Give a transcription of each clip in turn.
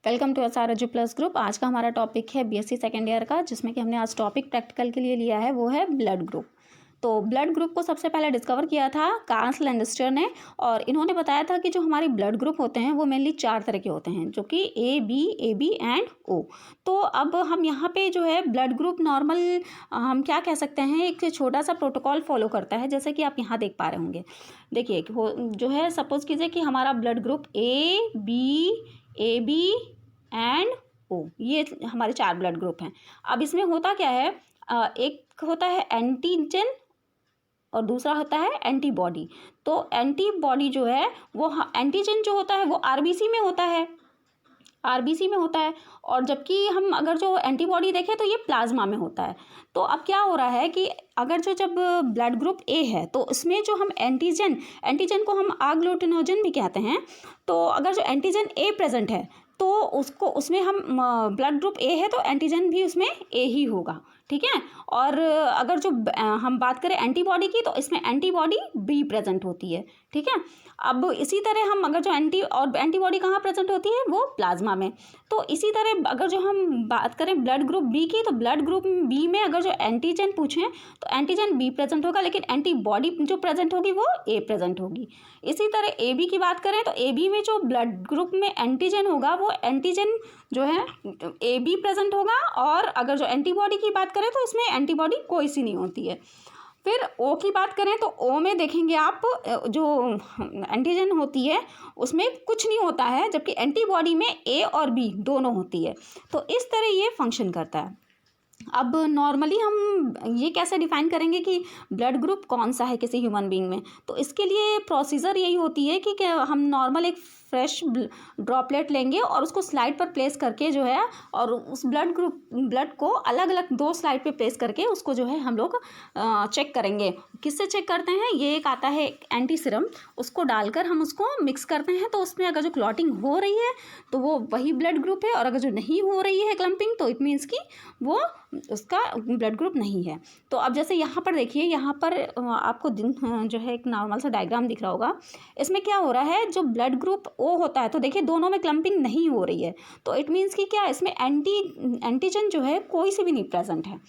Welcome to SRG plus group. आज का हमारा टॉपिक है BSc सेकेंड ईयर का, जिसमें कि हमने आज टॉपिक प्रैक्टिकल के लिए लिया है वो है ब्लड ग्रुप। तो ब्लड ग्रुप को सबसे पहले डिस्कवर किया था कार्ल लैंडस्टर ने, और इन्होंने बताया था कि जो हमारे ब्लड ग्रुप होते हैं वो मेनली 4 तरह के होते हैं, जो कि AB एंड O। तो अब हम यहाँ पे जो है ब्लड ग्रुप नॉर्मल हम क्या कह सकते हैं, एक छोटा सा प्रोटोकॉल फॉलो करता है, जैसे कि आप यहाँ देख पा रहे होंगे। देखिए जो है सपोज कीजिए कि हमारा blood group AB and O, ये हमारे 4 ब्लड ग्रुप हैं। अब इसमें होता क्या है, एक होता है एंटीजन और दूसरा होता है एंटीबॉडी। तो एंटीबॉडी जो है वो एंटीजन जो होता है वो आरबीसी में होता है, और जबकि हम अगर जो एंटीबॉडी देखें तो ये प्लाज्मा में होता है। तो अब क्या हो रहा है कि अगर जब ब्लड ग्रुप ए है तो इसमें जो हम एंटीजन को हम आग्लूटिनोजन भी कहते हैं। तो अगर जो एंटीजन ए प्रेजेंट है तो उसमें हम ब्लड ग्रुप ए है तो एंटीजन भी उसमें ए ही होगा, ठीक है। और अगर जो हम बात करें एंटीबॉडी की, तो इसमें एंटीबॉडी बी प्रेजेंट होती है, ठीक है। अब इसी तरह हम अगर जो एंटीबॉडी कहाँ प्रेजेंट होती है, वो प्लाज्मा में। तो इसी तरह अगर जो हम बात करें ब्लड ग्रुप बी की, तो ब्लड ग्रुप बी में अगर जो एंटीजन पूछें तो एंटीजन बी प्रेजेंट होगा, लेकिन एंटीबॉडी जो प्रेजेंट होगी वो ए प्रेजेंट होगी। इसी तरह ए बी की बात करें तो ए बी में जो ब्लड ग्रुप में एंटीजन होगा वो एंटीजन जो है ए बी प्रेजेंट होगा, और अगर जो एंटीबॉडी की बात करें तो इसमें एंटीबॉडी कोई सी नहीं होती है। फिर ओ की बात करें तो ओ में देखेंगे आप जो एंटीजन होती है उसमें कुछ नहीं होता है, जबकि एंटीबॉडी में ए और बी दोनों होती है। तो इस तरह ये फंक्शन करता है। अब नॉर्मली हम ये कैसे डिफाइन करेंगे कि ब्लड ग्रुप कौन सा है किसी ह्यूमन बीइंग में, तो इसके लिए प्रोसीजर यही होती है कि हम नॉर्मल एक फ्रेश ड्रॉपलेट लेंगे और उसको स्लाइड पर प्लेस करके जो है, और उस ब्लड को अलग अलग 2 स्लाइड पे प्लेस करके उसको जो है हम लोग चेक करेंगे। किससे चेक करते हैं, ये एक आता है एंटी सीरम, उसको डालकर हम उसको मिक्स करते हैं। तो उसमें अगर जो क्लॉटिंग हो रही है तो वो वही ब्लड ग्रुप है, और अगर जो नहीं हो रही है क्लम्पिंग, तो इट मीन्स कि वो उसका ब्लड ग्रुप नहीं है। तो अब जैसे यहाँ पर देखिए, यहाँ पर आपको जो है एक नॉर्मल सा डायग्राम दिख रहा होगा। इसमें क्या हो रहा है, जो ब्लड ग्रुप ओ होता है तो देखिए दोनों में क्लम्पिंग नहीं हो रही है, तो इट मीन्स कि क्या इसमें एंटीजन जो है कोई से भी नहीं प्रेजेंट है।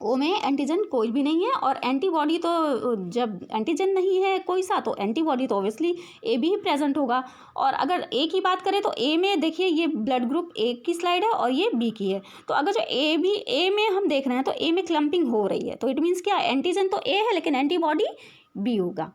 ओ में एंटीजन कोई भी नहीं है, और एंटीबॉडी तो जब एंटीजन नहीं है कोई सा, तो एंटीबॉडी तो ऑब्वियसली ए भी प्रेजेंट होगा। और अगर ए की बात करें तो ए में देखिए ये ब्लड ग्रुप ए की स्लाइड है और ये बी की है। तो अगर जो ए में हम देख रहे हैं तो ए में क्लम्पिंग हो रही है, तो इट मीन्स क्या एंटीजन तो ए है लेकिन एंटीबॉडी बी होगा।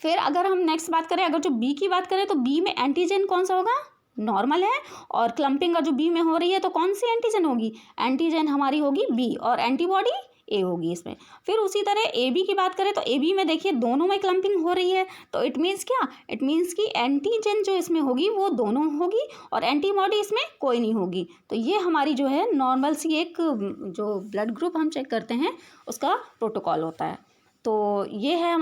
फिर अगर हम नेक्स्ट बात करें, अगर जो बी की बात करें तो बी में एंटीजन कौन सा होगा, नॉर्मल है, और क्लम्पिंग जो बी में हो रही है तो कौन सी एंटीजन होगी, एंटीजन हमारी होगी बी, और एंटीबॉडी ए होगी इसमें। फिर उसी तरह ए बी की बात करें तो ए बी में देखिए दोनों में क्लम्पिंग हो रही है, तो इट मीन्स क्या, इट मीन्स कि एंटीजन जो इसमें होगी वो दोनों होगी, और एंटीबॉडी इसमें कोई नहीं होगी। तो ये हमारी जो है नॉर्मल सी एक जो ब्लड ग्रुप हम चेक करते हैं उसका प्रोटोकॉल होता है। तो ये है